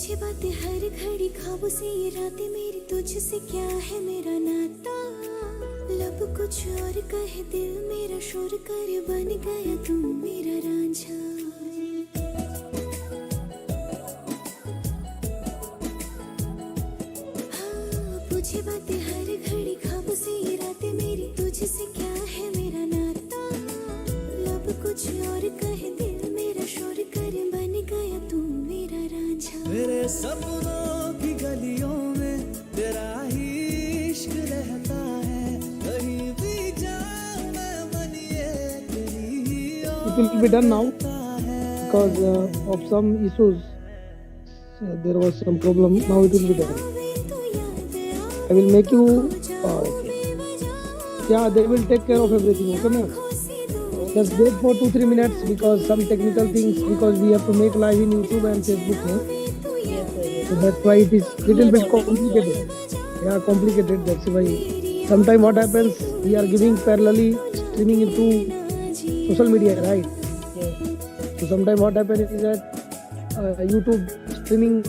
पूछे बातें हर घड़ी ख्वाबों से ये रातें मेरी तुझसे क्या है मेरा नाता। लब कुछ और कहे दिल मेरा शोर कर बन गया तू मेरा रांझा। हाँ पूछे बातें हर घड़ी ख्वाबों से ये रातें मेरी तुझसे क्या है मेरा नाता। लब कुछ और कहे दिल मेरा शोर कर बन गया तू मेरा रांझा। मेरे सपनों की गलियों में तेरा ही इश्क रहता है, कहीं भी जाऊं मैं मन ये तेरी ही It will be done now because of some issues. There was some problem. Now it will be done. I will make you. Yeah, they will take care of everything. Okay, ma'am. Just wait for 2-3 minutes because some technical things because we have to make live in YouTube and Facebook. No? So that's why it is little bit complicated. Yeah, complicated. That's why. Sometimes what happens, we are giving parallelly streaming into social media, right? So sometimes what happens is that YouTube streaming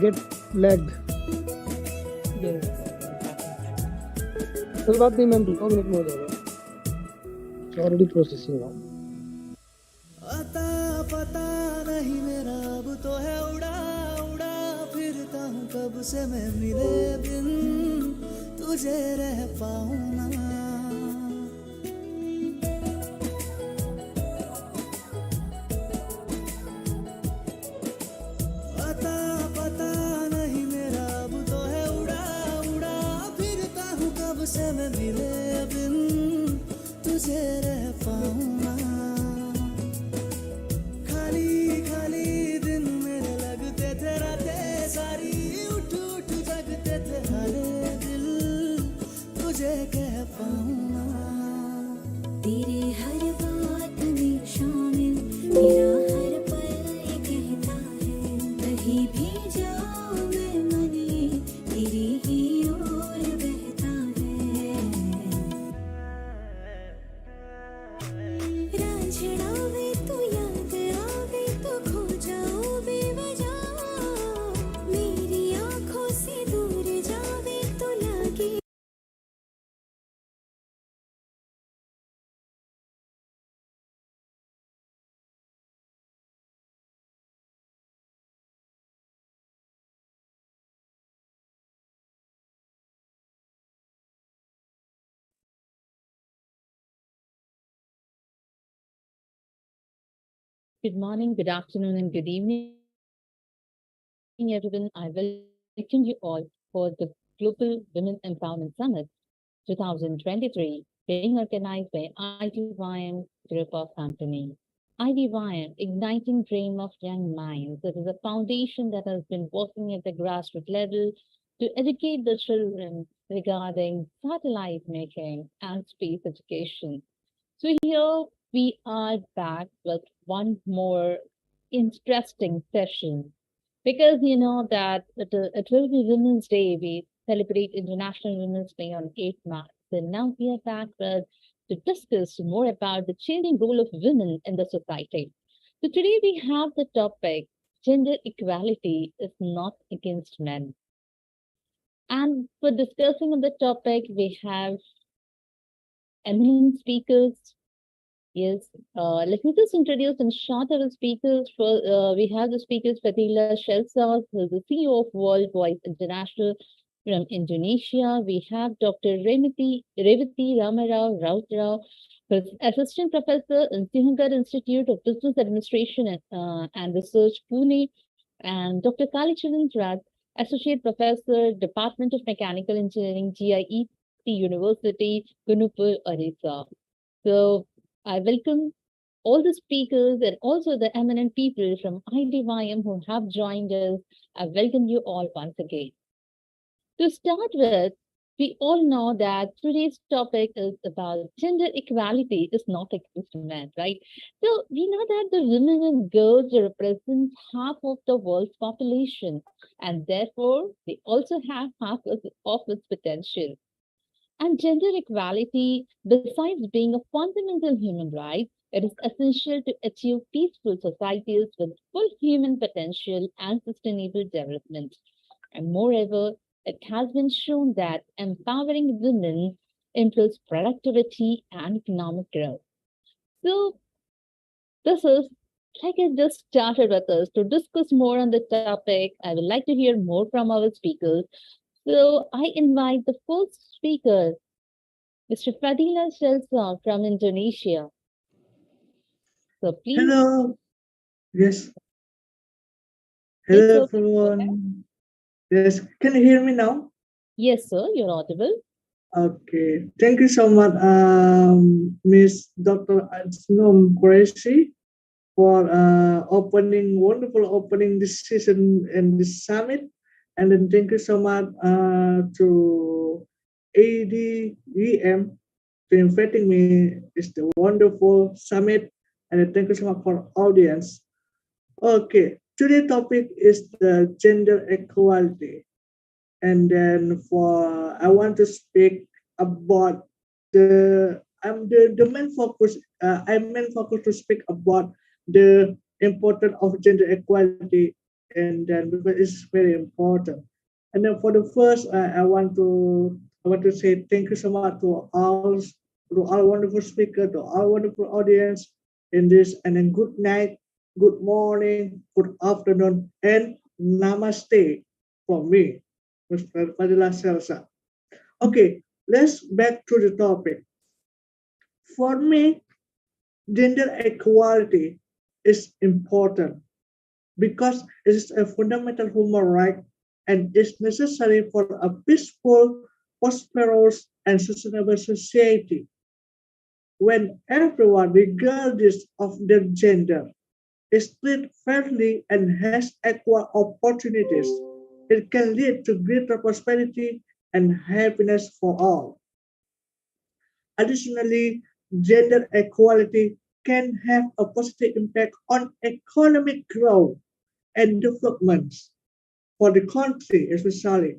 get lagged. कोई बात नहीं ma'am, 2 minute में हो जाएगा। Already processing now. अता पता नहीं मेरा अब तो है उड़ा उड़ा फिरता हूँ कब से मैं मिले बिन तुझे रह पाऊँ ना। अता पता नहीं मेरा अब तो है उड़ा उड़ा फिरता हूँ कब से मैं मिले बिन तुझे रह पाऊँ ना। खाली खाली दिन मेरे लगते थे रातें सारी उठ उठ जगते थे हरे दिल तुझे कह पाऊँ ना। तेरे हर बात में शामिल मेरा हर पल ये कहता है, कहीं भी जाऊं मैं मन ये तेरी ही ओर बहता है। रांझड़ा वे तू याद आवे तो खो जाऊं बेवजह, मेरी आंखों से दूर जावे तो लगे। Good morning, good afternoon, and good evening, everyone. I welcome you all for the Global Women Empowerment Summit 2023, being organized by IDYM Group of Company. IDYM, Igniting Dream of Young Minds. It is a foundation that has been working at the grassroots level to educate the children regarding satellite making and space education. So here we are back with one more interesting session because you know that it will be Women's Day. We celebrate International Women's Day on 8th March. So now we are back with to discuss more about the changing role of women in the society. So today we have the topic gender equality is not against men. And for discussing on the topic, we have eminent speakers. Yes, let me just introduce in short our speakers. We have the speakers Fatila Shelsas, who is the CEO of World Voice International from Indonesia. We have Dr. Revati Ramarao Rautrao, who is Assistant Professor in Sihankar Institute of Business Administration and Research, Pune, and Dr. Kalicharan Raj, Associate Professor, Department of Mechanical Engineering, GIET University, Gunupur, Orissa. So I welcome all the speakers and also the eminent people from IDYM who have joined us. I welcome you all once again. To start with, we all know that today's topic is about gender equality is not against men, right? So we know that the women and girls represent half of the world's population, and therefore they also have half of its potential. And gender equality, besides being a fundamental human right, It is essential to achieve peaceful societies with full human potential and sustainable development. And moreover, it has been shown that empowering women improves productivity and economic growth. So, this is like I just started with us to discuss more on the topic. I would like to hear more from our speakers. So, I invite the first speaker, Mr. Fadila Shelsa from Indonesia. So, please, Hello. Yes. yes, Hello, sir, please go ahead. everyone. Yes. Can you hear me now? Yes, sir, you're audible. Okay. Thank you so much, Miss Dr. Ajnum Qureshi, for wonderful opening this season and this summit. And then thank you so much to ADVM to inviting me. It's the wonderful summit. And then thank you so much for audience. Okay, today topic is the gender equality, and then for I want to speak about the main focus. I'm main focus to speak about the importance of gender equality, and then because it's very important. And then for the first, I want to say thank you so much to our wonderful speaker, to our wonderful audience in this, and then good night, good morning, good afternoon, and namaste for me, Mr. Fadila Selsa. Okay, let's back to the topic. For me, gender equality is important because it is a fundamental human right and is necessary for a peaceful, prosperous, and sustainable society. When everyone, regardless of their gender, is treated fairly and has equal opportunities, it can lead to greater prosperity and happiness for all. Additionally, gender equality can have a positive impact on economic growth and development for the country, especially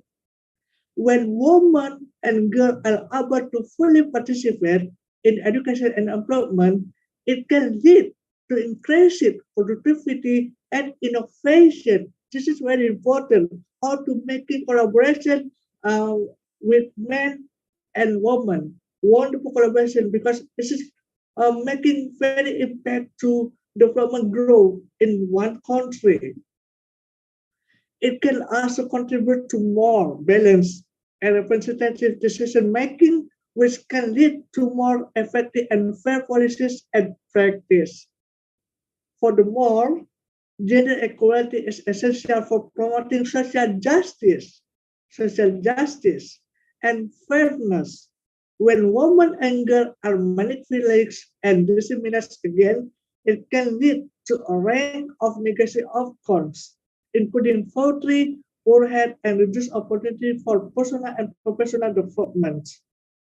when women and girls are able to fully participate in education and employment. It can lead to increased productivity and innovation. This is very important. How to making collaboration with men and women. Wonderful collaboration because this is making very impact to development growth in one country. It can also contribute to more balanced and representative decision making, which can lead to more effective and fair policies and practice. Furthermore, gender equality is essential for promoting social justice, and fairness. When women and girls are manipulated and discriminated against, it can lead to a range of negative outcomes, including poverty, poor health, and reduced opportunity for personal and professional development.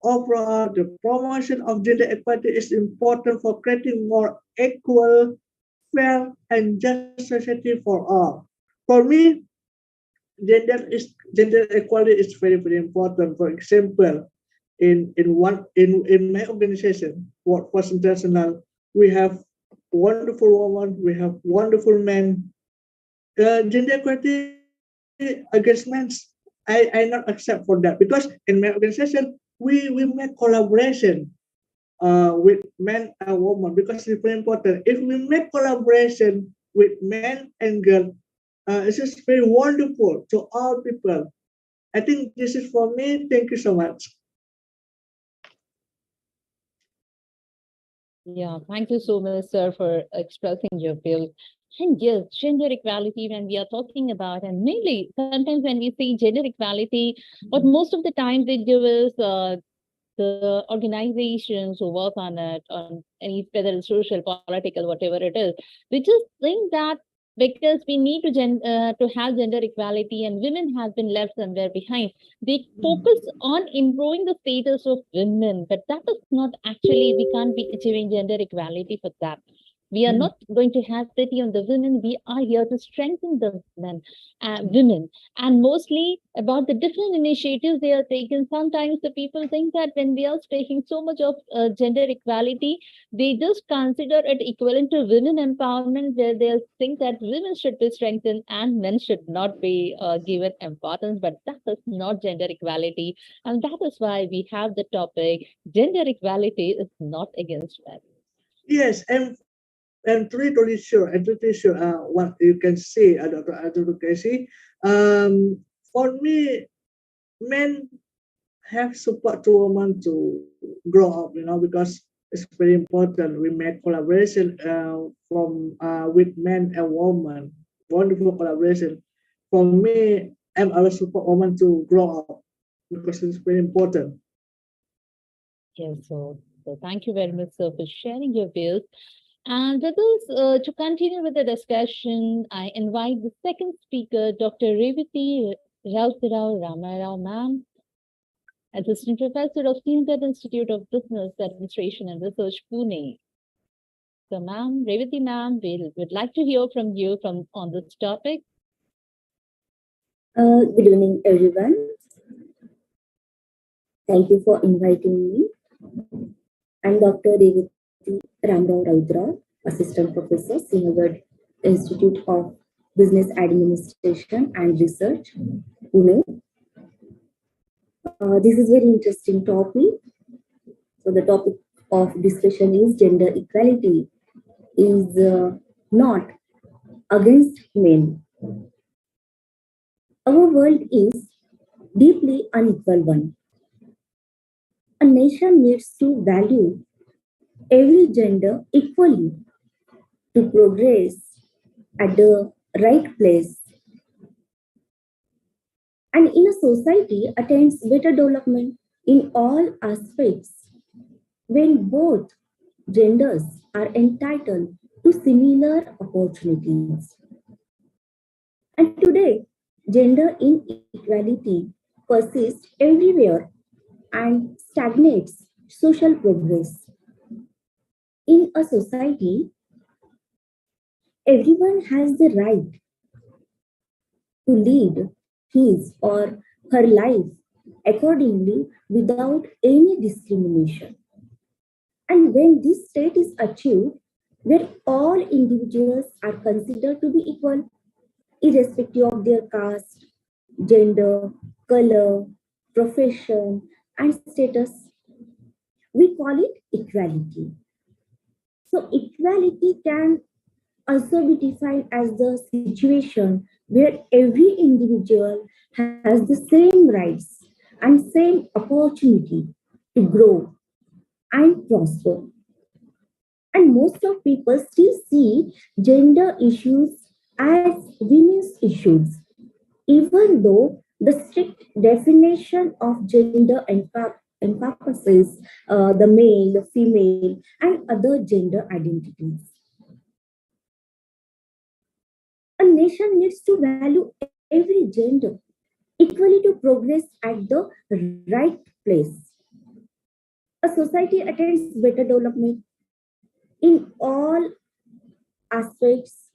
Overall, the promotion of gender equality is important for creating more equal, fair, and just society for all. For me, gender equality is very important. For example, in my organization, Workforce International, we have wonderful women, we have wonderful men. Gender equality against men, I not accept for that because in my organization we make collaboration with men and women because it's very important. If we make collaboration with men and girls, it's just very wonderful to all people. I think this is for me. Thank you so much. Yeah, thank you so much, sir, for expressing your views. And yes, gender equality, when we are talking about, and mainly sometimes when we say gender equality, what most of the time they do is the organizations who work on any whether it's social, political, whatever it is, they just think that because we need to have gender equality and women have been left somewhere behind, they focus on improving the status of women, but that is not actually we can't be achieving gender equality for that. We are not going to have pity on the women. We are here to strengthen the women, and mostly about the different initiatives they are taking. Sometimes the people think that when we are speaking so much of gender equality, they just consider it equivalent to women empowerment, where they think that women should be strengthened and men should not be given importance. But that is not gender equality, and that is why we have the topic: gender equality is not against men. Yes, and totally sure, and totally sure. What you can say, Dr. Casey. For me, men have support to women to grow up, because it's very important. We make collaboration from with men and women, wonderful collaboration. For me, I'm always support women to grow up because it's very important. Yes, so thank you very much, sir, for sharing your views. And with us, to continue with the discussion, I invite the second speaker, Dr. Revati Rautirao Ramarao, ma'am, Assistant Professor of Srinagar Institute of Business Administration and Research, Pune. So, ma'am, Revati, ma'am, we'd like to hear from you on this topic. Good evening, everyone. Thank you for inviting me. I'm Dr. Revati Ramrao Raudra, Assistant Professor, Srinagar Institute of Business Administration and Research, Pune. This is very interesting topic. So the topic of discussion is gender equality is not against men. Our world is deeply unequal one. A nation needs to value every gender equally to progress at the right place. And in a society attains better development in all aspects when both genders are entitled to similar opportunities. And today, gender inequality persists everywhere and stagnates social progress. In a society, everyone has the right to lead his or her life accordingly without any discrimination. And when this state is achieved, where all individuals are considered to be equal, irrespective of their caste, gender, color, profession, and status, we call it equality. So, equality can also be defined as the situation where every individual has the same rights and same opportunity to grow and prosper. And most of people still see gender issues as women's issues, even though the strict definition of gender encompasses the male, the female, and other gender identities. A nation needs to value every gender equally to progress at the right place. A society attains better development in all aspects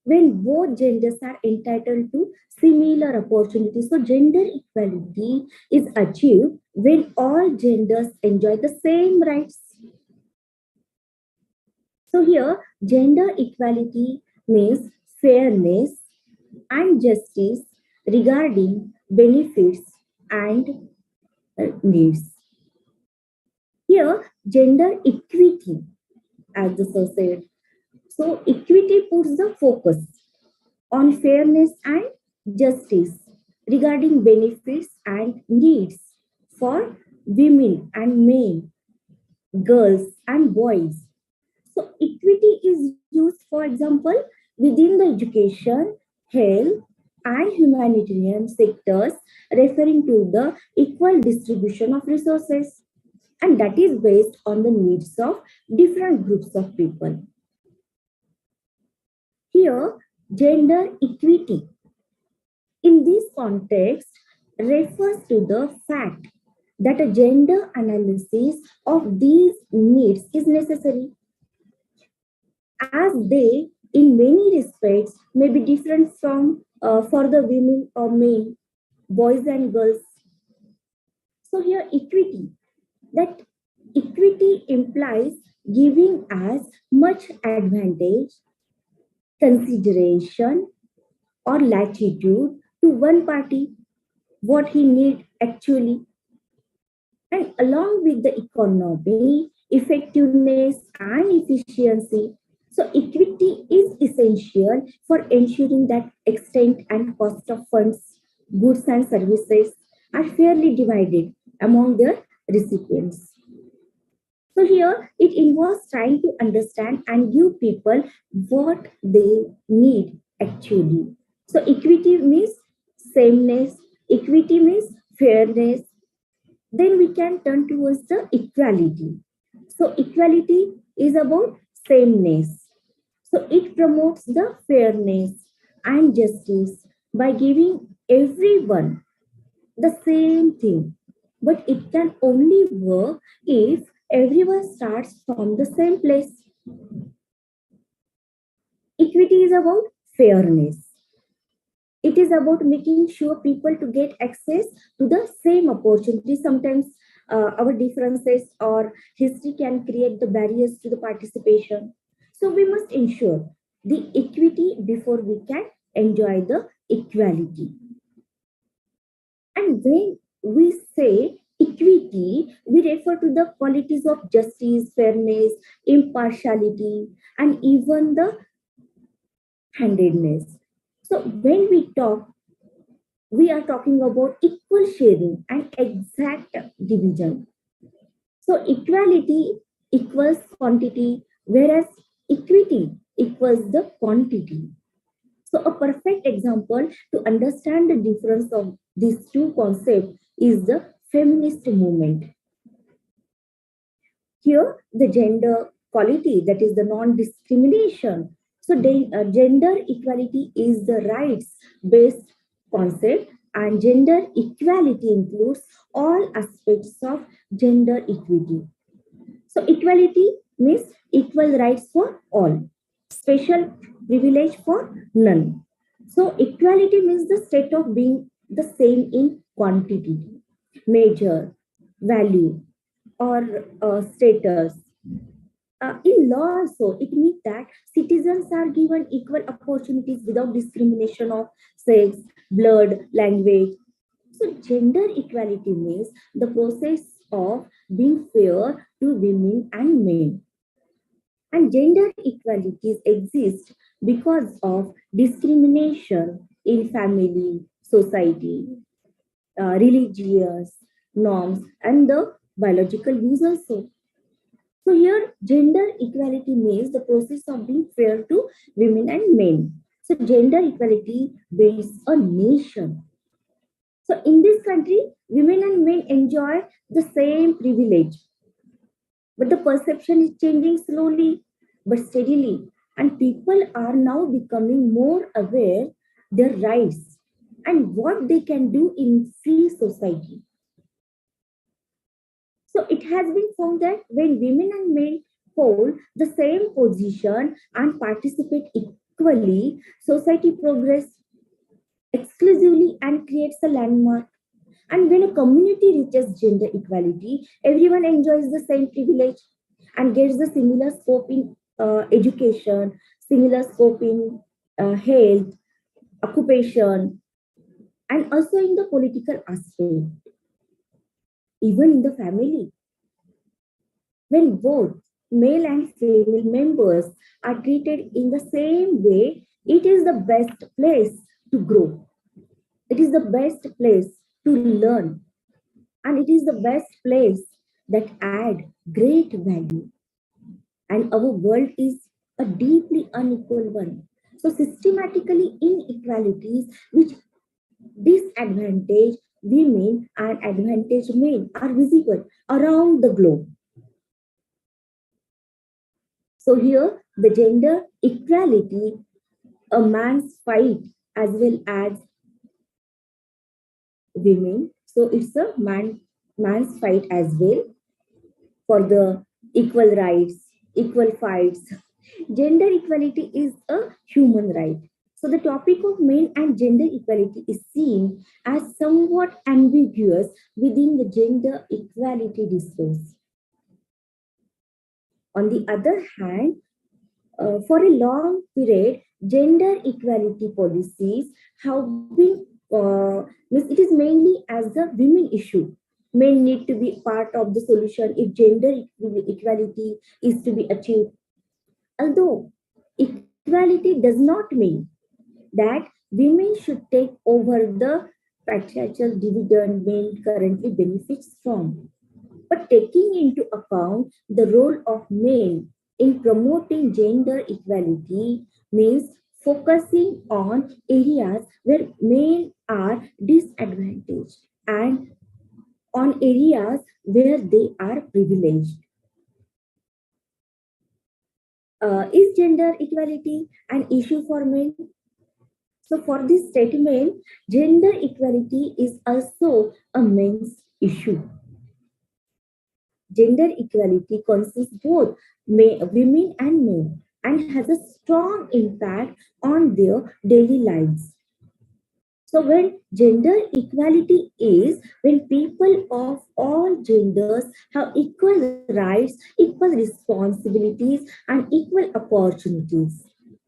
when both genders are entitled to similar opportunities. So, gender equality is achieved when all genders enjoy the same rights. So, here, gender equality means fairness and justice regarding benefits and needs. Here, gender equity, as the sir said. So, equity puts the focus on fairness and justice regarding benefits and needs for women and men, girls and boys. So, equity is used, for example, within the education, health, and humanitarian sectors, referring to the equal distribution of resources, and that is based on the needs of different groups of people. Here, gender equity in this context refers to the fact that a gender analysis of these needs is necessary as they, in many respects, may be different from for the women or men, boys and girls. So here, equity. That equity implies giving as much advantage, consideration, or latitude to one party what he need actually, and along with the economy, effectiveness, and efficiency. So, equity is essential for ensuring that extent and cost of funds, goods, and services are fairly divided among their recipients. So, here it involves trying to understand and give people what they need actually. So, equity means sameness, equity means fairness, then we can turn towards the equality. So, equality is about sameness. So, it promotes the fairness and justice by giving everyone the same thing. But it can only work if everyone starts from the same place. Equity is about fairness. It is about making sure people to get access to the same opportunity. Sometimes our differences or history can create the barriers to the participation, so we must ensure the equity before we can enjoy the equality. And when we say equity, we refer to the qualities of justice, fairness, impartiality, and even the handedness. So when we are talking about equal sharing and exact division. So equality equals quantity, whereas equity equals the quantity. So a perfect example to understand the difference of these two concepts is the feminist movement. Here, the gender equality, that is the non-discrimination. So, gender equality is the rights-based concept, and gender equality includes all aspects of gender equity. So, equality means equal rights for all, special privilege for none. So, equality means the state of being the same in quantity, measure, value, or status. In law also, it means that citizens are given equal opportunities without discrimination of sex, blood, language. So gender equality means the process of being fair to women and men. And gender equalities exist because of discrimination in family, society, religious norms, and the biological views also. So here, gender equality means the process of being fair to women and men. So gender equality builds a nation. So in this country, women and men enjoy the same privilege, but the perception is changing slowly but steadily, and people are now becoming more aware their rights and what they can do in free society. So it has been found that when women and men hold the same position and participate equally, society progress exclusively and creates a landmark. And when a community reaches gender equality, everyone enjoys the same privilege and gets the similar scope in education, similar scope in health, occupation, and also in the political aspect, even in the family. When both male and female members are treated in the same way, it is the best place to grow. It is the best place to learn. And it is the best place that add great value. And our world is a deeply unequal one. So systematically inequalities which disadvantage women and advantage men are visible around the globe. So here, the gender equality, a man's fight as well as women. So it's a man's fight as well for the equal rights, equal fights, Gender equality is a human right. So the topic of men and gender equality is seen as somewhat ambiguous within the gender equality discourse. On the other hand, for a long period, gender equality policies have been, means it is mainly as the women issue. Men need to be part of the solution if gender equality is to be achieved. Although equality does not mean that women should take over the patriarchal dividend men currently benefits from. But taking into account the role of men in promoting gender equality means focusing on areas where men are disadvantaged and on areas where they are privileged. Is gender equality an issue for men? So, for this statement, gender equality is also a men's issue. Gender equality consists both women and men and has a strong impact on their daily lives. So, when gender equality is when people of all genders have equal rights, equal responsibilities, and equal opportunities.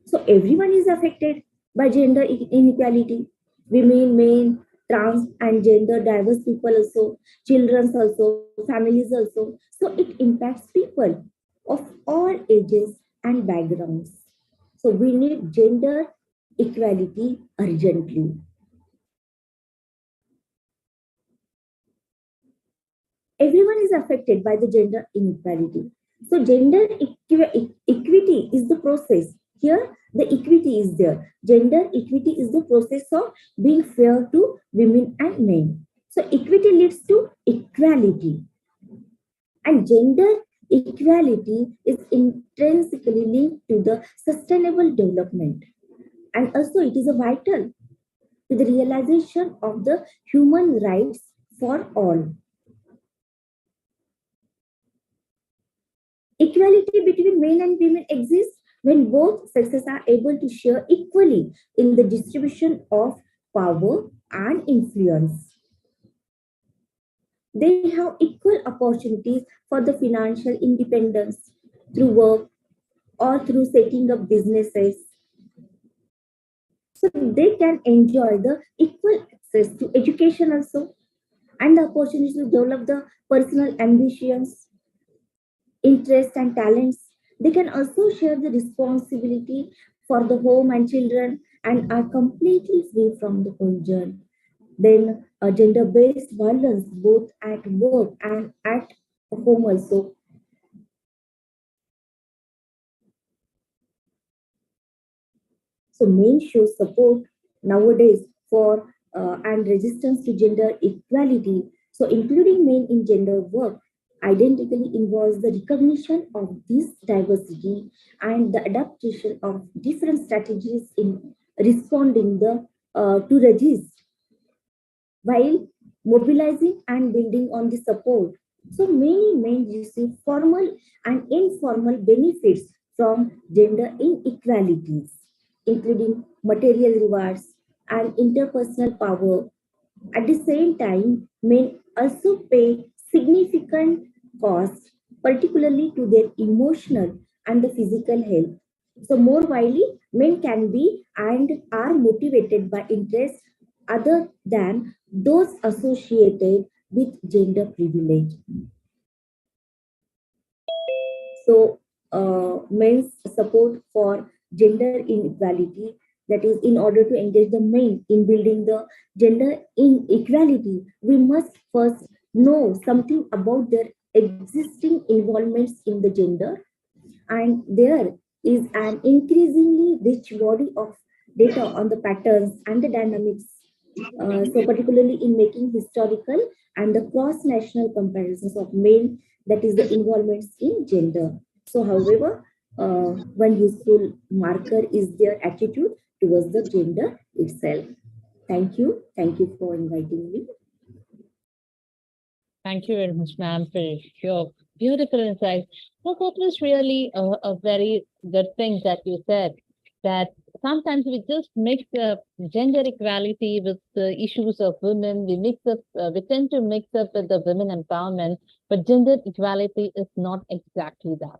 So, everyone is affected by gender inequality. Women, men, trans, and gender diverse people also, children also, families also. So, it impacts people of all ages and backgrounds. So, we need gender equality urgently. Everyone is affected by the gender inequality. So, equity is the process. Here, the equity is there. Gender equity is the process of being fair to women and men. So, equity leads to equality. And gender equality is intrinsically linked to the sustainable development. And also, it is a vital to the realization of the human rights for all. Equality between men and women exists when both sexes are able to share equally in the distribution of power and influence. They have equal opportunities for the financial independence through work or through setting up businesses. So they can enjoy the equal access to education also and the opportunity to develop the personal ambitions, interests, and talents. They can also share the responsibility for the home and children and are completely free from the coercion. Then gender based violence, both at work and at home, also. So, men show support nowadays for and resistance to gender equality. So, including men in gender work identically involves the recognition of this diversity and the adaptation of different strategies in responding to resist while mobilizing and building on the support. So many men receive formal and informal benefits from gender inequalities, including material rewards and interpersonal power. At the same time, men also pay significant costs, particularly to their emotional and the physical health. So, more widely, men can be and are motivated by interests other than those associated with gender privilege. So, men's support for gender inequality, that is, in order to engage the men in building the gender inequality, we must first know something about their existing involvements in the gender, and there is an increasingly rich body of data on the patterns and the dynamics. So, particularly in making historical and the cross national comparisons of men, that is, the involvements in gender. So, however, one useful marker is their attitude towards the gender itself. Thank you. Thank you for inviting me. Thank you very much, ma'am, for your Beautiful insight. Well, that was really a very good thing that you said, that sometimes we just mix up gender equality with the issues of women. We tend to mix up with the women empowerment, but gender equality is not exactly that.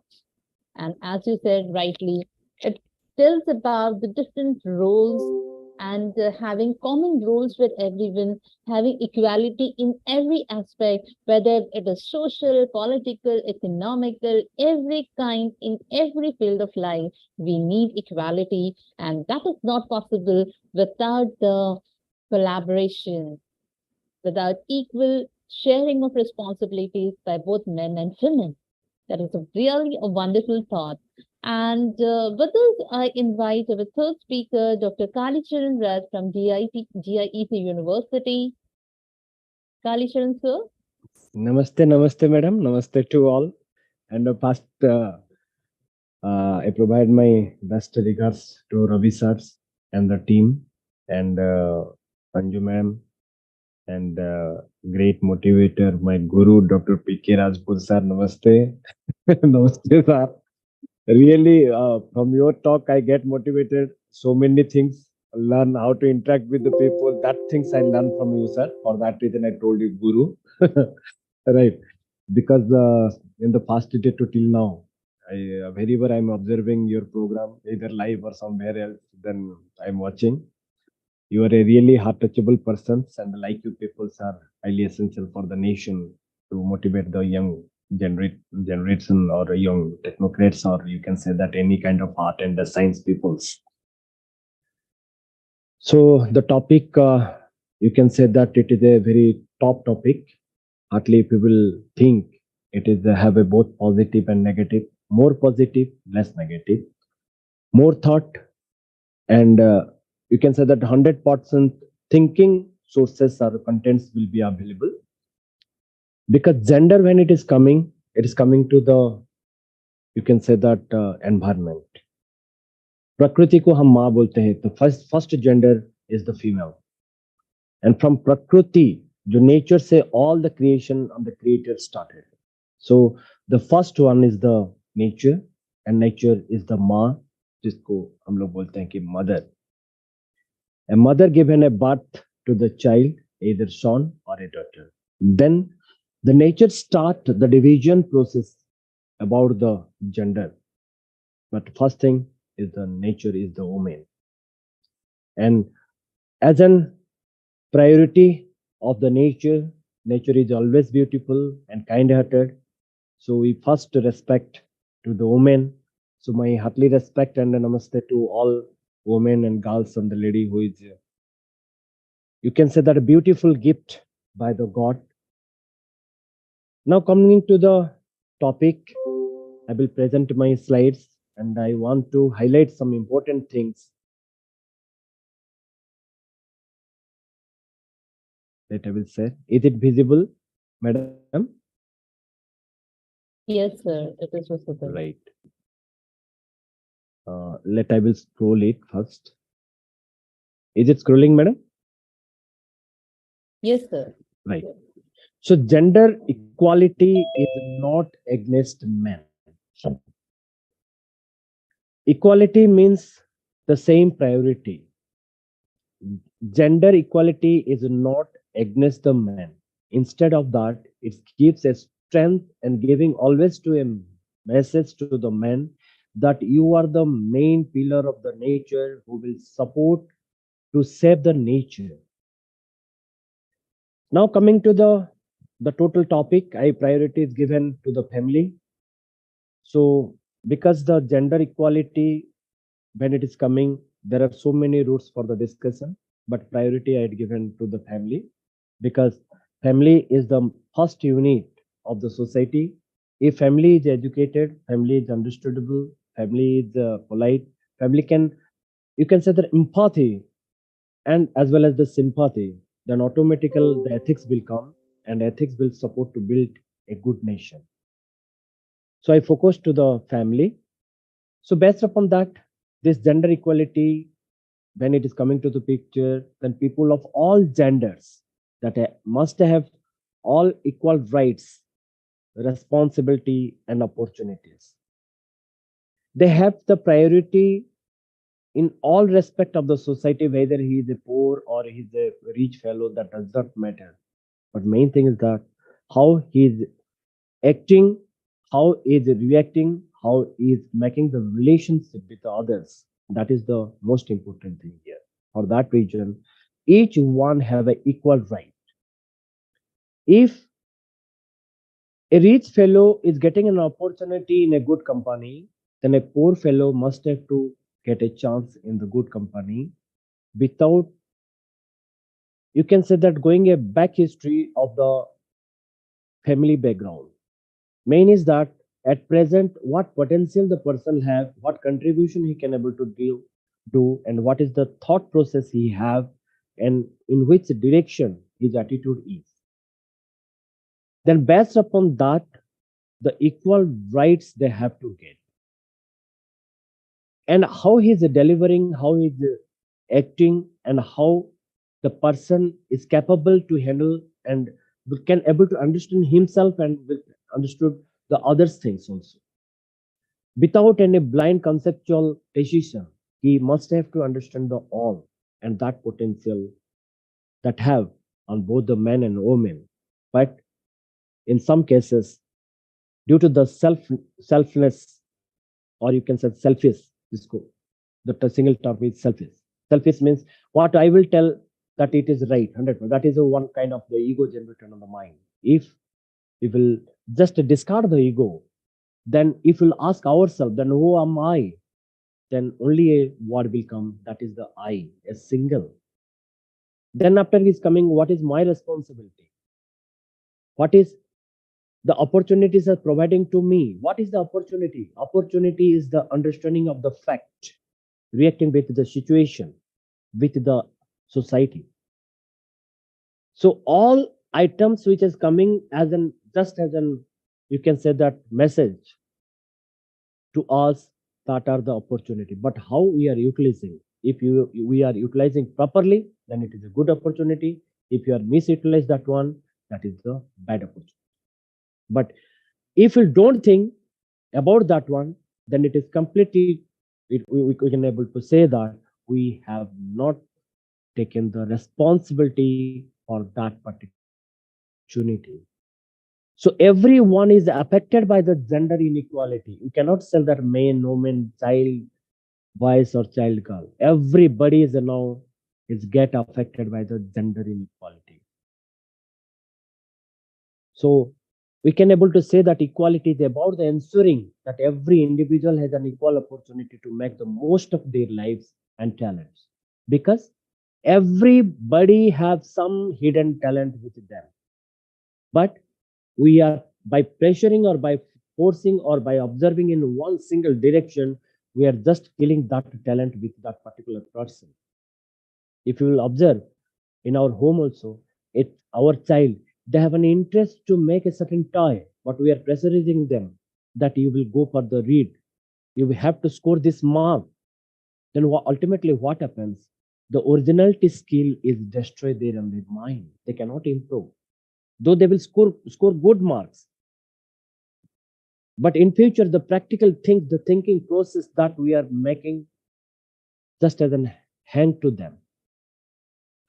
And as you said rightly, it tells about the different roles and having common roles with everyone, having equality in every aspect, whether it is social, political, economical, every kind, in every field of life, we need equality. And that is not possible without the collaboration, without equal sharing of responsibilities by both men and women. That is really a wonderful thought. And with this, I invite our third speaker, Dr. Kalicharan Raj from GIEC University. Kalicharan, sir. Namaste, namaste, madam. Namaste to all. And past, I provide my best regards to Ravi sirs and the team and Anju ma'am and great motivator, my guru, Dr. P.K. Rajput sir. Namaste. Namaste, sir. Really, from your talk, I get motivated. So many things. Learn how to interact with the people. That things I learned from you, sir. For that reason, I told you, guru. Right, because in the past day to till now, wherever I'm observing your program, either live or somewhere else, then I'm watching. You are a really heart touchable person, and like you people are highly essential for the nation to motivate the young generation or young technocrats, or you can say that any kind of art and the science peoples. So the topic, you can say that it is a very top topic. Hardly people think it is have a both positive and negative, more positive, less negative, more thought, and you can say that 100% thinking sources or contents will be available, because gender, when it is coming to the, you can say that environment. प्रकृति को हम माँ बोलते हैं, तो first gender is the female, and from prakriti, जो nature से all the creation of the creator started. So the first one is the nature, and nature is the माँ, जिसको हम लोग बोलते हैं कि mother. A mother given a birth to the child, either son or a daughter. Then the nature start the division process about the gender. But first thing is the nature is the woman. And as an priority of the nature, nature is always beautiful and kind-hearted. So we first respect to the woman. So my heartily respect and namaste to all women and girls and the lady who is, you can say that a beautiful gift by the God. Now coming to the topic, I will present my slides and I want to highlight some important things that I will say. Is it visible, madam? Yes, sir. It is visible. Right. I will scroll it first. Is it scrolling, madam? Yes, sir. Right. So gender equality is not against men. Equality means the same priority. Gender equality is not against the man. Instead of that, it gives a strength and giving always to a message to the man that you are the main pillar of the nature who will support to save the nature. Now coming to the total topic, I priority is given to the family. So because the gender equality, when it is coming, there are so many routes for the discussion, but priority I had given to the family, because family is the first unit of the society. If family is educated, family is understandable, family is polite, family can, you can say that empathy and as well as the sympathy, then automatically the ethics will come, and ethics will support to build a good nation. So I focus to the family. So based upon that, this gender equality, when it is coming to the picture, then people of all genders that must have all equal rights responsibility, and opportunities. They have the priority in all respect of the society, whether he is a poor or he is a rich fellow, that does not matter. But main thing is that how he is acting, how he is reacting, how he is making the relationship with the others. That is the most important thing here. For that reason, each one have an equal right. If a rich fellow is getting an opportunity in a good company, then a poor fellow must have to get a chance in the good company without, you can say that, going a back history of the family background. Main is that at present what potential the person have, what contribution he can able to do, and what is the thought process he have, and in which direction his attitude is. Then based upon that, the equal rights they have to get, and how he is delivering, how he is acting, and how the person is capable to handle and can able to understand himself and will understood the other things also. Without any blind conceptual decision, he must have to understand the all and that potential that have on both the men and women. But in some cases, due to the selfless, or you can say selfish, इसको, the single term is selfish. Selfish means what I will tell that it is right, 100%. That is a one kind of the ego generated on the mind. If we will just discard the ego, then if we'll ask ourselves, then who am I? Then only a word will come, that is the I, a single. Then after is coming, what is my responsibility? What is the opportunities are providing to me? What is the opportunity? Opportunity is the understanding of the fact, reacting with the situation, with the society. So all items which is coming as an, just as an, you can say that message to us, that are the opportunity. But how we are utilizing? If we are utilizing properly, then it is a good opportunity. If you are misutilize that one, that is the bad opportunity. But if you don't think about that one, then it is completely, we can able to say that we have not taken the responsibility for that particular opportunity. So everyone is affected by the gender inequality. You cannot say that man, woman, child, boys or child girl. Everybody is now is get affected by the gender inequality. So we can able to say that equality is about the ensuring that every individual has an equal opportunity to make the most of their lives and talents, because everybody have some hidden talent with them. But we are, by pressuring or by forcing or by observing in one single direction, we are just killing that talent with that particular person. If you will observe in our home also, it our child, they have an interest to make a certain toy, but we are pressurizing them that you will go for the read, you will have to score this mark. Then ultimately what happens? The originality skill is destroyed there in their mind. They cannot improve, though they will score good marks. But in future, the practical thing, the thinking process that we are making just as an hand to them.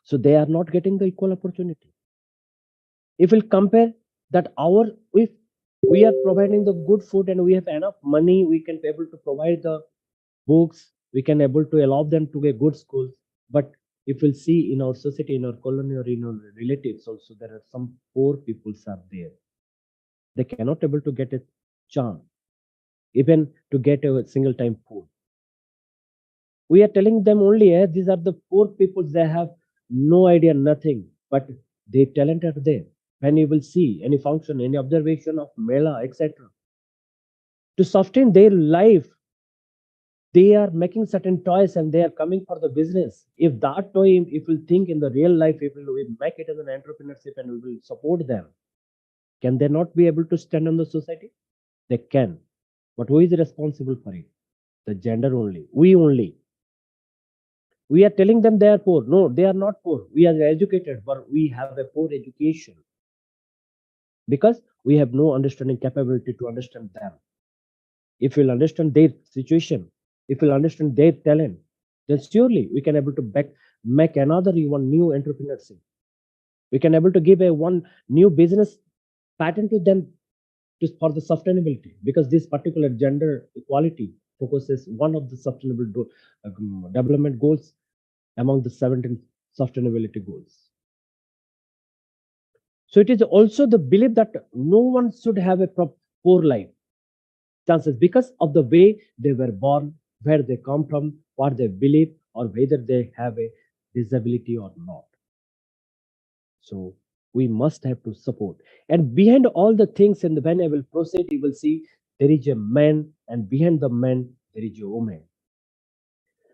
So they are not getting the equal opportunity. If we'll compare that if we are providing the good food and we have enough money, we can be able to provide the books, we can able to allow them to get good schools. But if we'll see in our society, in our colony, or in our relatives also, there are some poor people are there. They cannot able to get a chance, even to get a single time food. We are telling them only, these are the poor people, they have no idea, nothing, but their talent are there. When you will see any function, any observation of Mela, etc., to sustain their life, they are making certain toys and they are coming for the business. If that toy, if we think in the real life, if we make it as an entrepreneurship and we will support them, can they not be able to stand on the society? They can. But who is responsible for it? The gender only. We only. We are telling them they are poor. No, they are not poor. We are educated, but we have a poor education. Because we have no understanding capability to understand them. If we'll understand their situation, if we'll understand their talent, then surely we can able to make another one new entrepreneurship. We can able to give a one new business pattern to them for the sustainability, because this particular gender equality focuses one of the development goals among the 17 sustainability goals. So it is also the belief that no one should have a poor life chances because of the way they were born, where they come from, what they believe, or whether they have a disability or not. So we must have to support. And behind all the things, and when I will proceed, you will see there is a man, and behind the man, there is a woman.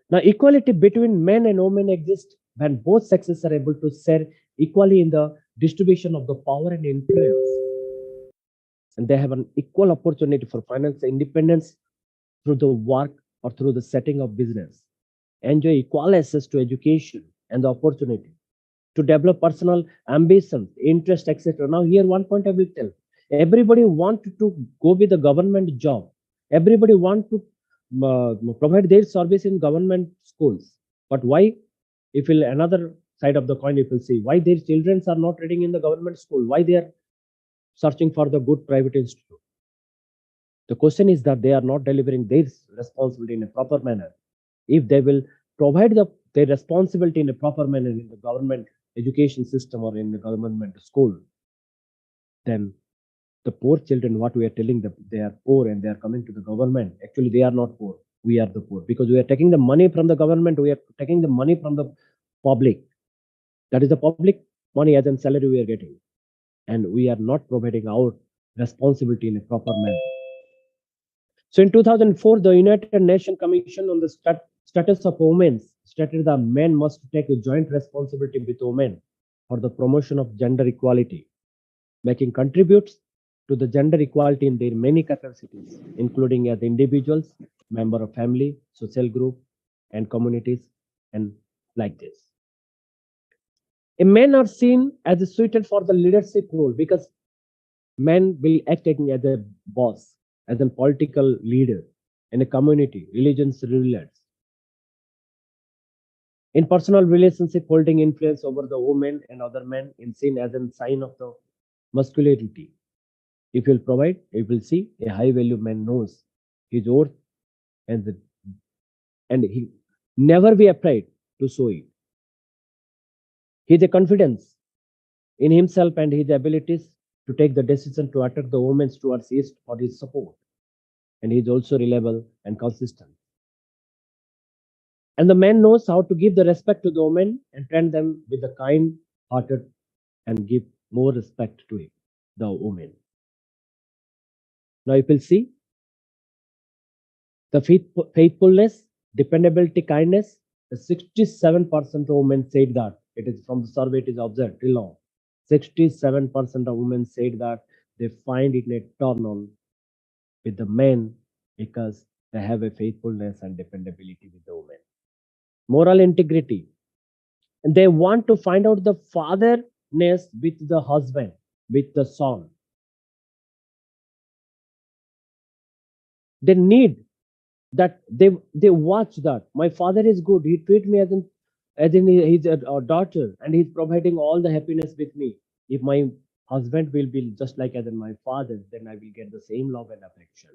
Now, equality between men and women exists when both sexes are able to share equally in the distribution of the power and influence. And they have an equal opportunity for financial independence through the work or through the setting of business, enjoy equal access to education and the opportunity to develop personal ambitions, interest, etc. Now, here one point I will tell: everybody want to go with the government job. Everybody want to provide their service in government schools. But why? If will another side of the coin, if you see why their children are not reading in the government school, why they are searching for the good private institute. The question is that they are not delivering their responsibility in a proper manner. If they will provide their responsibility in a proper manner in the government education system or in the government school, then the poor children, what we are telling them, they are poor and they are coming to the government. Actually, they are not poor. We are the poor because we are taking the money from the government. We are taking the money from the public. That is the public money as in salary we are getting. And we are not providing our responsibility in a proper manner. So in 2004, the United Nations Commission on the Status of Women stated that men must take a joint responsibility with women for the promotion of gender equality, making contributes to the gender equality in their many capacities, including as individuals, member of family, social group, and communities, and like this. Men are seen as suited for the leadership role because men will act as a boss, as a political leader in a community, religions, rulers. In personal relationship, holding influence over the women and other men is seen as a sign of the masculinity. If you will provide, you will see a high value man knows his worth and he never be afraid to show it. He has a confidence in himself and his abilities to take the decision to attract the women towards east for his support. And he is also reliable and consistent. And the man knows how to give the respect to the women and treat them with the kind hearted and give more respect to him, the woman. Now, if you see the faithfulness, dependability, kindness, the 67% of women said that it is from the survey it is observed till now. 67% of women said that they find it a turn on with the men because they have a faithfulness and dependability with the women. Moral integrity. And they want to find out the fatherness with the husband, with the son. They need that they watch that my father is good. He treat me as in he's a daughter, and he's providing all the happiness with me. If my husband will be just like as in my father, then I will get the same love and affection.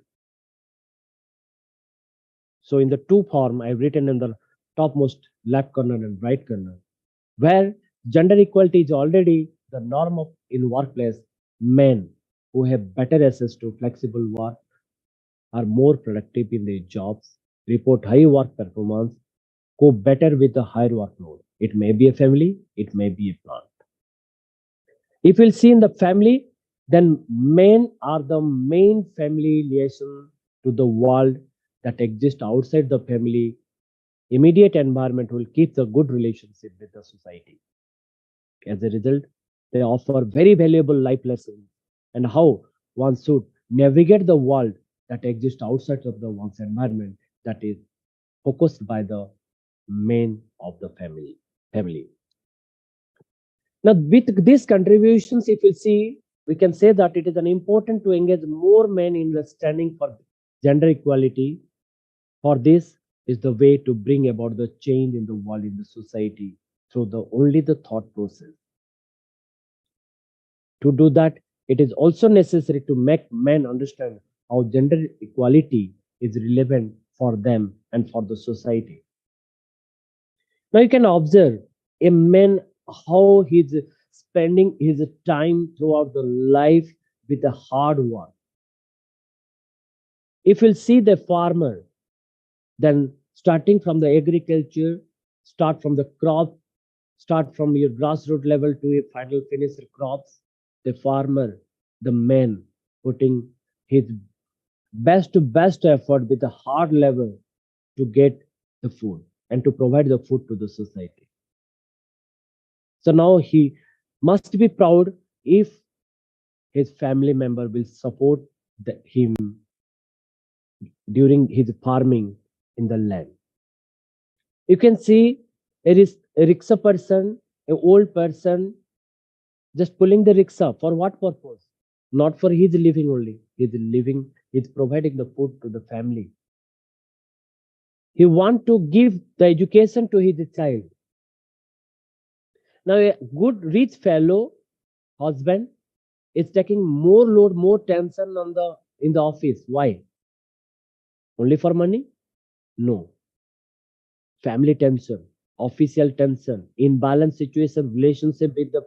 So in the two form, I've written in the topmost left corner and right corner, where gender equality is already the norm of in workplace. Men who have better access to flexible work are more productive in their jobs, report high work performance, go better with the higher workload. It may be a family, it may be a plant. If we'll see in the family, then men are the main family liaison to the world that exists outside the family. Immediate environment will keep the good relationship with the society. As a result, they offer very valuable life lessons and how one should navigate the world that exists outside of the one's environment that is focused by the men of the family. Now, with these contributions, if you see, we can say that it is an important to engage more men in the standing for gender equality. For this is the way to bring about the change in the world, in the society, through the only the thought process. To do that, it is also necessary to make men understand how gender equality is relevant for them and for the society. Now you can observe a man how he's spending his time throughout the life with a hard work. If you'll see the farmer, then starting from the agriculture, start from the crop, start from your grassroots level to a final finished crops, the farmer, the man putting his best to best effort with a hard level to get the food and to provide the food to the society. So now he must be proud if his family member will support him during his farming in the land. You can see a rickshaw person, a old person, just pulling the rickshaw. For what purpose? Not for his living only. His living, he's providing the food to the family. He want to give the education to his child. Now a good rich fellow husband is taking more load, more tension on the in the office. Why? Only for money? No. Family tension, official tension, imbalance situation, relationship with the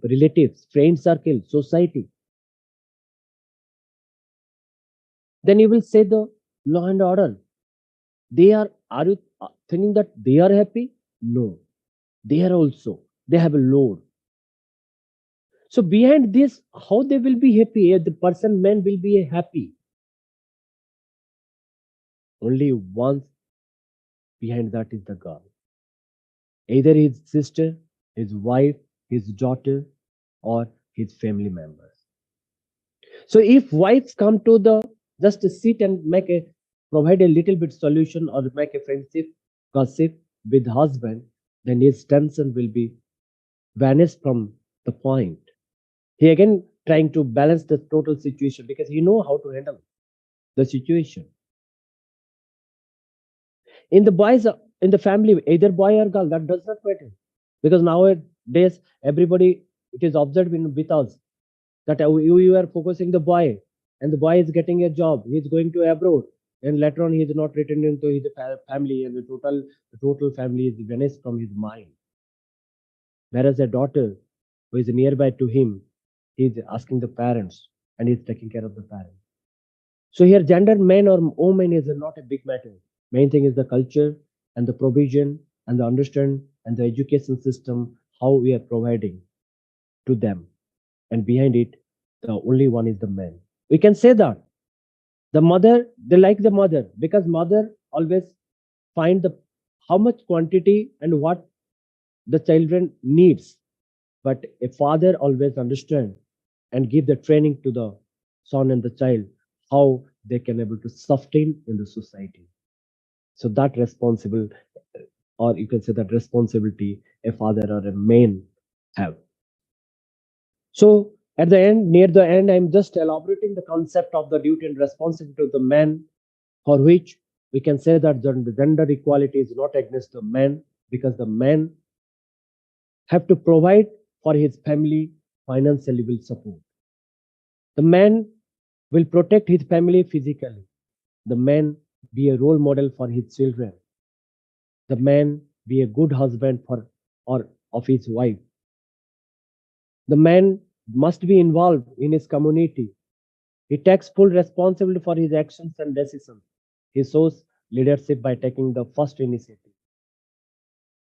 relatives, friend circle, society. Then you will say the law and order. Are you thinking that they are happy? No. They are also, they have a load. So behind this, how they will be happy? The person, man will be happy. Only once behind that is the girl. Either his sister, his wife, his daughter, or his family members. So if wives come to the just to sit and provide a little bit solution or make a friendship gossip with husband, then his tension will be vanished from the point. He again trying to balance the total situation because he know how to handle the situation. In the boys, in the family, either boy or girl, that does not matter. Because nowadays, everybody, it is observed with us that you are focusing the boy and the boy is getting a job. He is going to abroad and later on he is not returning to his family and the total family is vanished from his mind. Whereas a daughter who is nearby to him, he is asking the parents and he is taking care of the parents. So here gender, man or woman is not a big matter. Main thing is the culture and the provision and the understand and the education system, how we are providing to them. And behind it, the only one is the man. We can say that the mother, they like the mother because mother always find the how much quantity and what the children needs. But a father always understand and give the training to the son and the child how they can able to sustain in the society. So that responsible, or you can say that responsibility a father or a man have. So at the end, near the end, I'm just elaborating the concept of the duty and responsibility of the man, for which we can say that the gender equality is not against the man because the man have to provide for his family financially will support. The man will protect his family physically. The man be a role model for his children. The man be a good husband for or of his wife. The man must be involved in his community. He takes full responsibility for his actions and decisions. He shows leadership by taking the first initiative.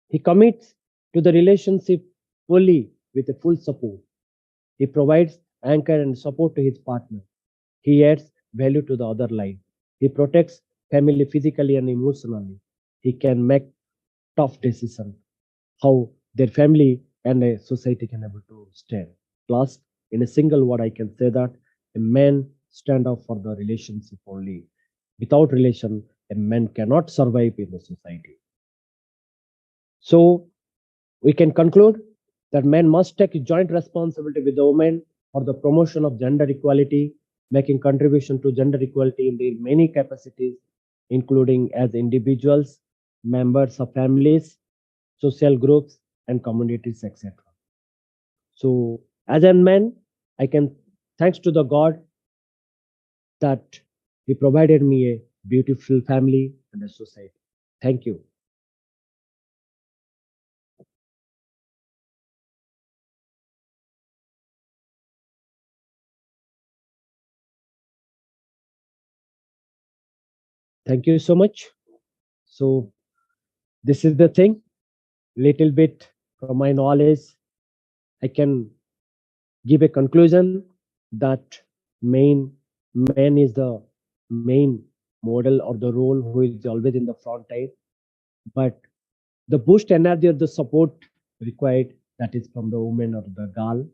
He commits to the relationship fully with a full support. He provides anchor and support to his partner. He adds value to the other life. He protects family physically and emotionally. He can make tough decisions how their family and a society can able to stand. Plus, in a single word, I can say that a man stand up for the relationship only. Without relation, a man cannot survive in the society. So we can conclude that men must take joint responsibility with the women for the promotion of gender equality, making contribution to gender equality in their many capacities, including as individuals, members of families, social groups, and communities, etc. So, as a man, I can thanks to the God that He provided me a beautiful family and a society. Thank you. Thank you so much. So, this is the thing, little bit from my knowledge, I can give a conclusion that main man is the main model or the role who is always in the front line, but the boost energy or the support required, that is from the woman or the girl.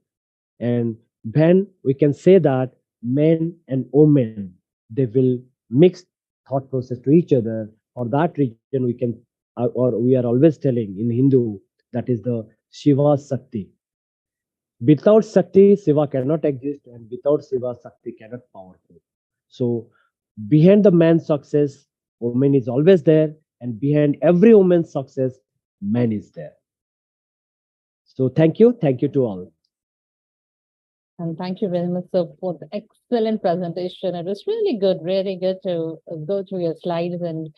And when we can say that men and women, they will mix thought process to each other, for that reason we can or we are always telling in Hindu, that is the Shiva Shakti. Without Shakti, Shiva cannot exist, and without Shiva, Shakti cannot powerful. So behind the man's success, woman is always there, and behind every woman's success, man is there. So thank you to all. And thank you very much, sir, for the excellent presentation. It was really good to go through your slides and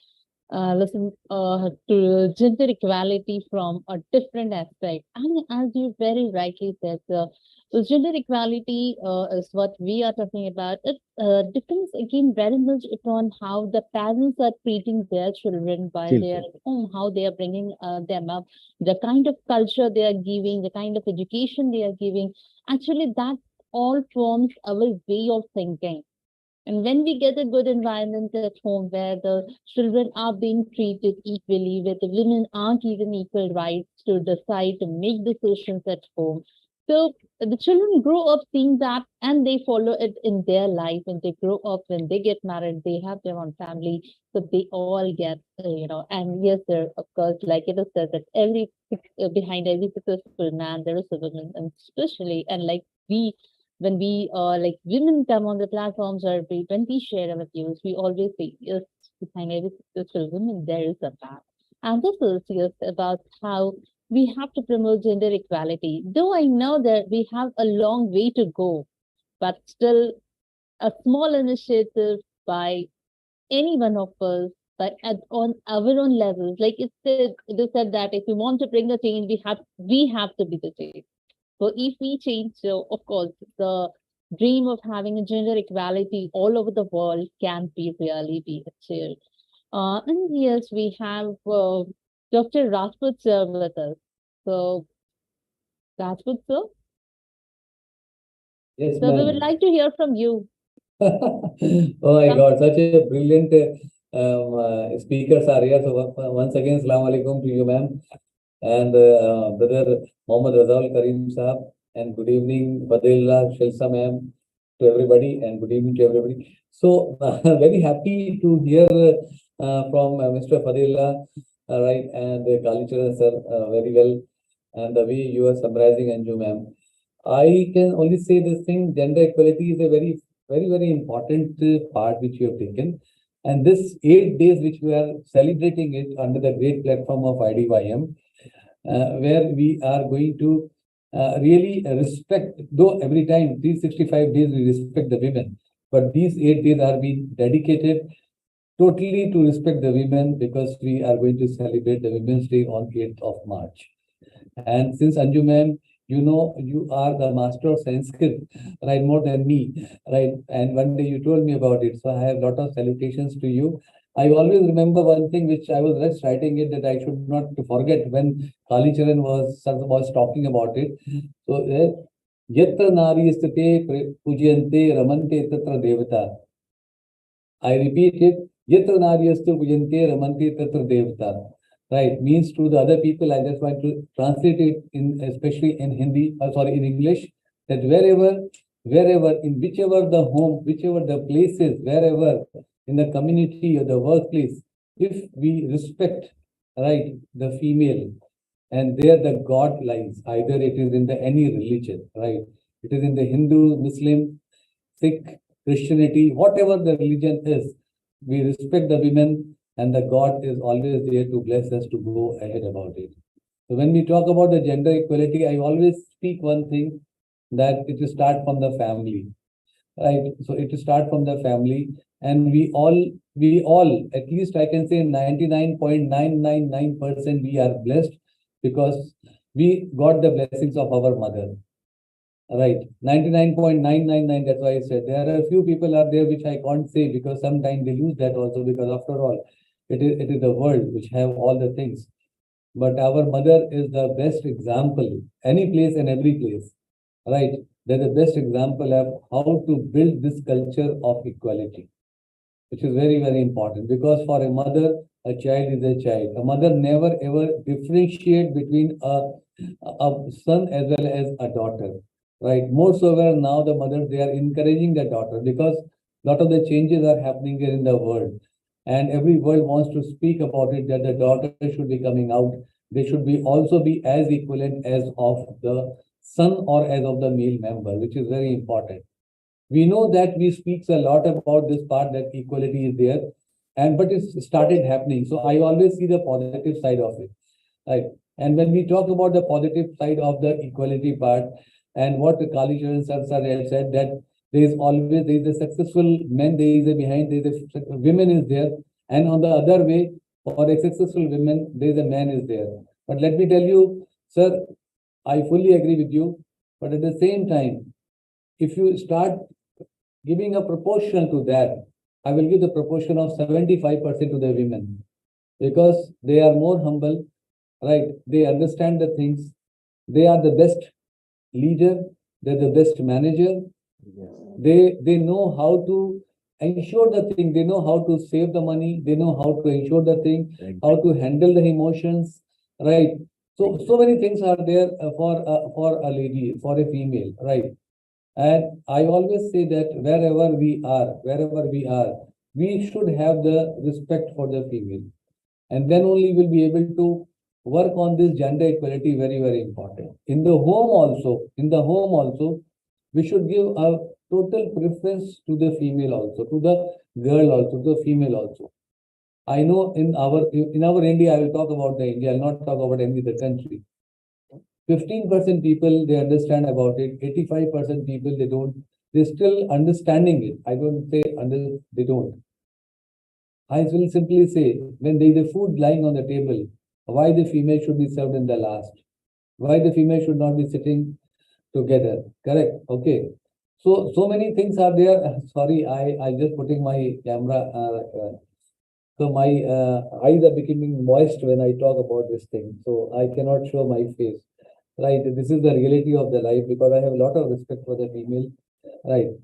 listen to gender equality from a different aspect. And as you very rightly said, so gender equality is what we are talking about. It depends again very much upon how the parents are treating their children while they are at home, how they are bringing them up, the kind of culture they are giving, the kind of education they are giving. Actually, that all forms our way of thinking. And when we get a good environment at home where the children are being treated equally, where the women are given equal rights to decide, to make decisions at home. So the children grow up seeing that and they follow it in their life. When they grow up, when they get married, they have their own family. So they all get, and yes, there, of course, like it is said that behind every successful man, there is a woman, and especially, and like when we like women come on the platforms or when we share our views, we always say, yes, behind every successful woman, there is a man. And this is yes, about how we have to promote gender equality. Though I know that we have a long way to go, but still a small initiative by any one of us, but on our own levels, like it is said that if we want to bring a change, we have to be the change. So if we change, so of course, the dream of having a gender equality all over the world can be achieved. And yes, we have Dr. Rajput sir with us. So Rajput sir, Yes, so we would ma'am. like to hear from you. Oh my God, such a brilliant speakers are here. So once again, Assalamu alaikum to you, ma'am, and brother Mohammad Razaul Karim Sahab, and good evening, Fadillah Shelsa ma'am, to everybody, and good evening to everybody. So very happy to hear from Mr. Fadillah, right, and Kalicharan sir, very well, and the way you are summarizing Anju ma'am. I can only say this thing: gender equality is a very important part which you have taken. And this 8 days which we are celebrating it under the great platform of IDYM, where we are going to really respect, though every time 365 days we respect the women, but these 8 days are being dedicated totally to respect the women, because we are going to celebrate the Women's Day on 8th of March. And since Anju ma'am, you are the master of Sanskrit, right, more than me, right? And one day you told me about it. So I have a lot of salutations to you. I always remember one thing which I was just writing it, that I should not forget when Kalicharan was talking about it. So, Yatra Nari State Pujyante Ramante Tatra Devata. I repeat it, Yatra Naryastu Pujante Ramante Tatra Devata. Right, means to the other people, I just want to translate it in, especially in Hindi, sorry, in English, that wherever, in whichever the home, whichever the places, wherever in the community or the workplace, if we respect, right, the female, and there the God lies, either it is in the any religion, right? It is in the Hindu, Muslim, Sikh, Christianity, whatever the religion is, we respect the women, and the God is always there to bless us to go ahead about it. So when we talk about the gender equality, I always speak one thing, that it will start from the family, right? So it will start from the family, and we all, at least I can say 99.999%, we are blessed because we got the blessings of our mother. Right, 99.999. That's why I said there are a few people are there which I can't say because sometimes they lose that also, because after all, it is the world which have all the things. But our mother is the best example, any place and every place. Right, they're the best example of how to build this culture of equality, which is very, very important, because for a mother, a child is a child. A mother never ever differentiate between a son as well as a daughter. Right. Moreover, now the mothers, they are encouraging their daughter, because a lot of the changes are happening here in the world. And every world wants to speak about it, that the daughter should be coming out. They should be also be as equivalent as of the son or as of the male member, which is very important. We know that we speaks a lot about this part, that equality is there, and but it's started happening. So I always see the positive side of it. Right. And when we talk about the positive side of the equality part, and what Kali Charan sir has said, that there is a successful men, there is a behind, there is a women is there, and on the other way, for a successful women, there is a man is there. But let me tell you, sir, I fully agree with you. But at the same time, if you start giving a proportion to that, I will give the proportion of 75% to the women, because they are more humble, right? They understand the things. They are the best leader. They're the best manager. They know how to ensure the thing. They know how to save the money. They know how to ensure the thing, how to handle the emotions, right? So many things are there for a lady, for a female, right? And I always say that wherever we are, we should have the respect for the female. And then only we'll be able to work on this gender equality, very, very important. In the home also, we should give a total preference to the female also, to the girl also, to the female also. I know in our India, I will talk about the India, I'll not talk about any other country. 15% people, they understand about it. 85% people, they don't. They're still understanding it. I don't say they don't. I will simply say, when there is a food lying on the table, why the female should be served in the last? Why the female should not be sitting together? Correct. Okay. So many things are there. Sorry, I just putting my camera. So my eyes are becoming moist when I talk about this thing. So I cannot show my face. Right. This is the reality of the life, because I have a lot of respect for the female. Right.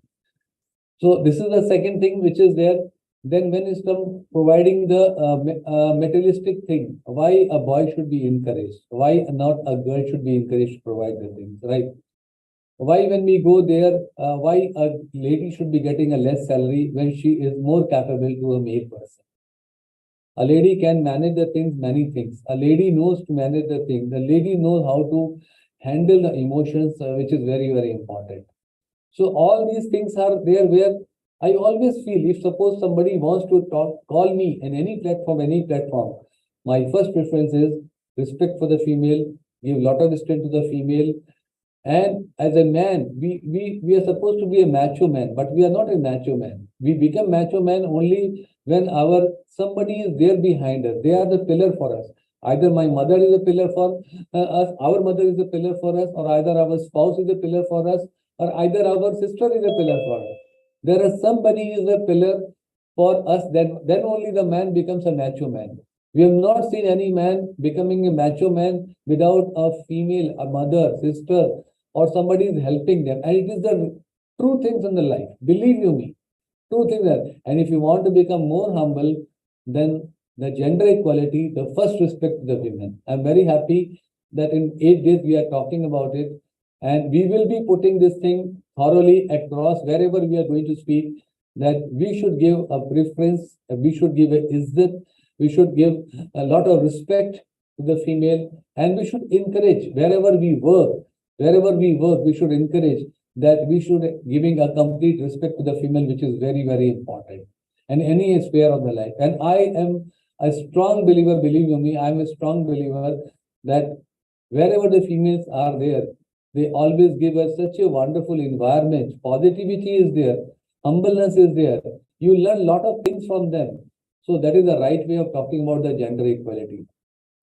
So this is the second thing which is there. Then when it's come providing the materialistic thing, why a boy should be encouraged? Why not a girl should be encouraged to provide the things, right? Why when we go there, why a lady should be getting a less salary when she is more capable to a male person? A lady can manage the things, many things. A lady knows to manage the things. The lady knows how to handle the emotions, which is very, very important. So all these things are there where I always feel, if suppose somebody wants to call me in any platform, my first preference is respect for the female, give a lot of respect to the female. And as a man, we are supposed to be a macho man, but we are not a macho man. We become macho man only when somebody is there behind us. They are the pillar for us. Either my mother is a pillar for us, our mother is a pillar for us, or either our spouse is a pillar for us, or either our sister is a pillar for us. There is somebody is a pillar for us, then only the man becomes a macho man. We have not seen any man becoming a macho man without a female, a mother, sister, or somebody is helping them. And it is the true things in the life. Believe you me, true things are. And if you want to become more humble, then the gender equality, the first respect to the women. I'm very happy that in 8 days we are talking about it. And we will be putting this thing thoroughly across wherever we are going to speak, that we should give a preference, we should give a izzat, we should give a lot of respect to the female, and we should encourage wherever we work, we should encourage that we should giving a complete respect to the female, which is very, very important, and any sphere of the life. And I am a strong believer, believe you me, I am a strong believer that wherever the females are there, they always give us such a wonderful environment. Positivity is there, humbleness is there. You learn a lot of things from them. So that is the right way of talking about the gender equality.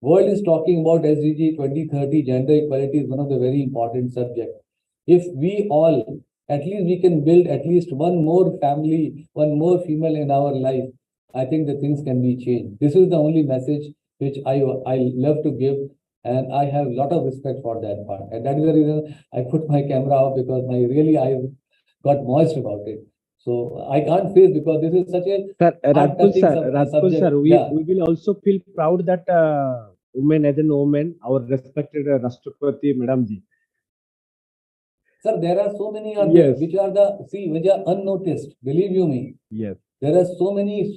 World is talking about SDG 2030. Gender equality is one of the very important subjects. If we all, at least we can build at least one more family, one more female in our life, I think the things can be changed. This is the only message which I love to give, and I have a lot of respect for that part. And that is the reason I put my camera off, because my really I got moist about it. So I can't face, because this is such a Sir, heart-touching Rajpul subject. sir, Yeah. we will also feel proud that women as an woman, our respected Rashtrapati Madam ji. Sir, there are so many are Yes. which are which are unnoticed. Believe you me. Yes. There are so many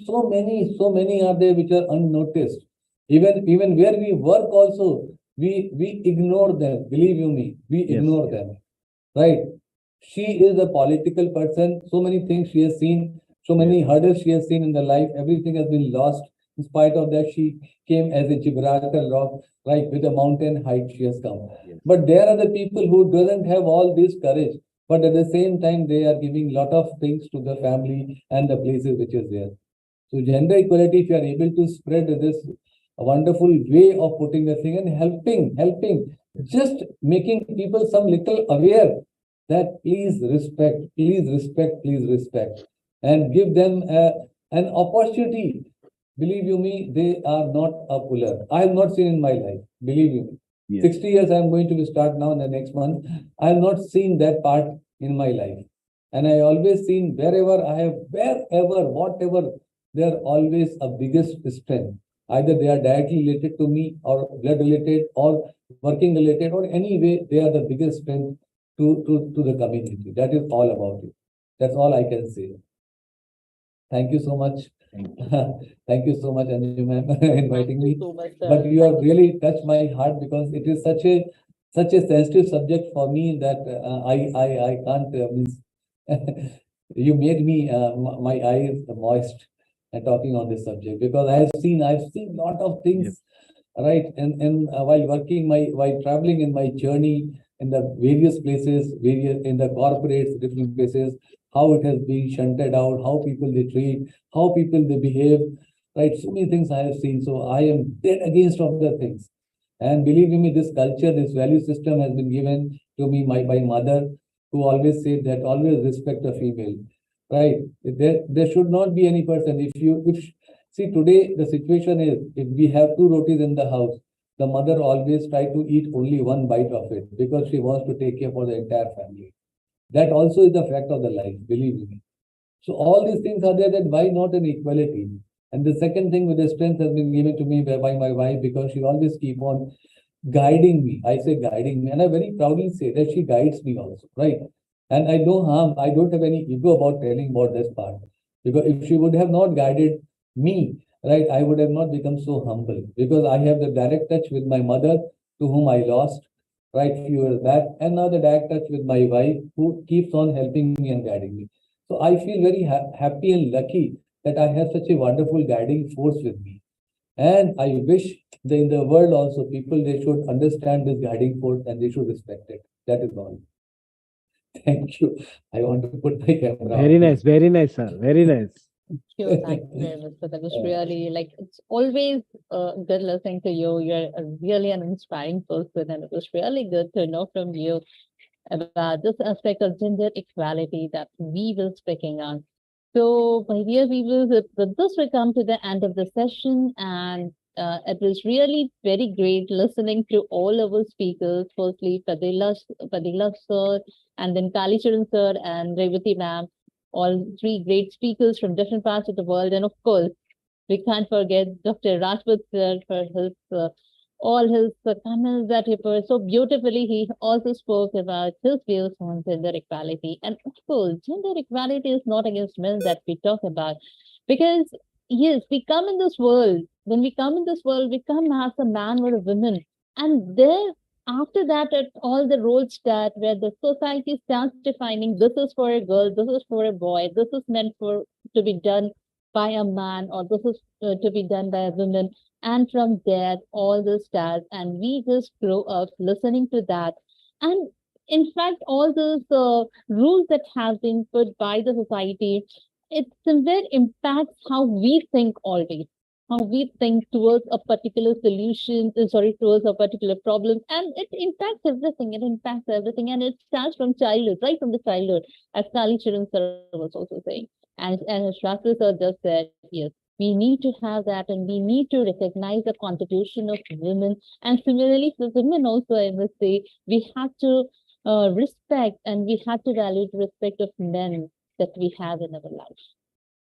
are there which are unnoticed. Even where we work also, we ignore them. Believe you me, we ignore them. Right? She is a political person. So many things she has seen, so many hurdles she has seen in the life. Everything has been lost. In spite of that, she came as a Gibraltar rock, right? With a mountain height she has come. But there are the people who doesn't have all this courage, but at the same time they are giving lot of things to the family and the places which is there. So gender equality, if you are able to spread this wonderful way of putting the thing and helping, just making people some little aware that please respect, and give them an opportunity. Believe you me, they are not a puller. I have not seen in my life. Believe you me. Yes. 60 years I am going to start now in the next month. I have not seen that part in my life. And I always seen wherever, whatever, they are always a biggest strength. Either they are directly related to me, or blood related, or working related, or any way, they are the biggest strength to the community. That is all about it. That's all I can say. Thank you so much. Thank you so much, Anju ma'am, inviting me. so much, sir. But you have really touched my heart, because it is such a sensitive subject for me that I can't you made me my eyes moist and talking on this subject, because I've seen lot of things, right? And while working while traveling in my journey in the various places, in the corporates, different places, how it has been shunted out, how people they treat, how people they behave, right? So many things I have seen. So I am dead against of the things. And believe me, this culture, this value system has been given to me by my mother, who always said that always respect a female, right? There should not be any person. See, today the situation is, if we have two rotis in the house, the mother always try to eat only one bite of it, because she wants to take care for the entire family. That also is the fact of the life, believe me. So all these things are there, that why not an equality? And the second thing with the strength has been given to me by my wife, because she always keep on guiding me. I say guiding me, and I very proudly say that she guides me also, right? And I don't have any ego about telling about this part. Because if she would have not guided me, right, I would have not become so humble. Because I have the direct touch with my mother, to whom I lost, right, few years back, and now the direct touch with my wife, who keeps on helping me and guiding me. So I feel very happy and lucky that I have such a wonderful guiding force with me. And I wish that in the world also, people, they should understand this guiding force and they should respect it. That is all. Thank you. I want to put my camera on. Very nice, sir. Very nice. Sure, thank you very much. So that was really like, it's always good listening to you. You're really an inspiring person, and it was really good to know from you about this aspect of gender equality that we will speaking on. So, my dear viewers, with this we come to the end of the session, and it was really very great listening to all our speakers. Firstly, Padilla sir, and then Kalicharan sir and Revati ma'am, all three great speakers from different parts of the world, and of course, we can't forget Dr. Rajput sir for his all his comments that he put so beautifully. He also spoke about his views on gender equality. And of course, gender equality is not against men that we talk about. Because, yes, we come in this world. When we come in this world, we come as a man or a woman. And there after that, all the roles start where the society starts defining this is for a girl, this is for a boy, this is meant for to be done by a man, or this is to be done by a woman. And from there, all this starts, and we just grow up listening to that. And in fact, all those rules that have been put by the society, it somewhere impacts how we think always, how we think towards a particular solution, sorry, towards a particular problem, and it impacts everything. It impacts everything, and it starts from childhood, right from the childhood, as Kali Chiran sir was also saying, and as Shastri sir just said, yes, we need to have that, and we need to recognize the contribution of women, and similarly for women also, I must say, we have to respect and we have to value the respect of men that we have in our life.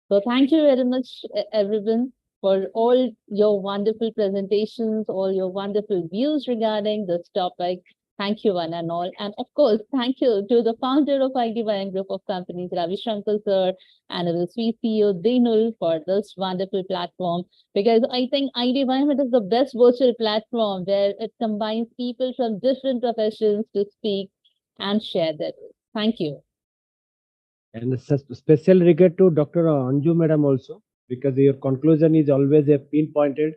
So thank you very much, everyone, for all your wonderful presentations, all your wonderful views regarding this topic. Thank you, one and all. And of course, thank you to the founder of IDYM Group of Companies, Ravi Shankar sir, and our sweet CEO, Dinul, for this wonderful platform. Because I think IDYM is the best virtual platform where it combines people from different professions to speak and share their views. Thank you. And special regard to Dr. Anju Madam also, because your conclusion is always a pinpointed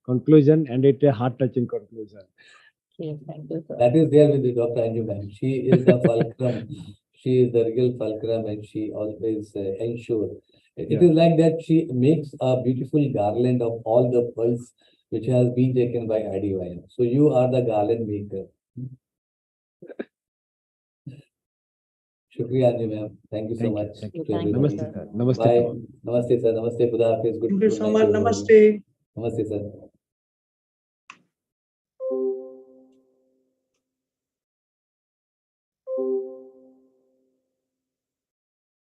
conclusion and it's a heart-touching conclusion. Yes, thank you, sir. That is there with the Dr. Anju ma'am. She is the fulcrum. She is the real fulcrum, and she always ensures. It is like that she makes a beautiful garland of all the pearls which has been taken by IDYM. So you are the garland maker. Shukriya, Anju ma'am. Thank you so much. Thank you. Thank you, Namaste, sir. sir. Namaste. Bye. to all. Namaste, sir. Namaste, Khuda Hafiz. Good Thank you so night, much. everybody. Namaste. Namaste, sir.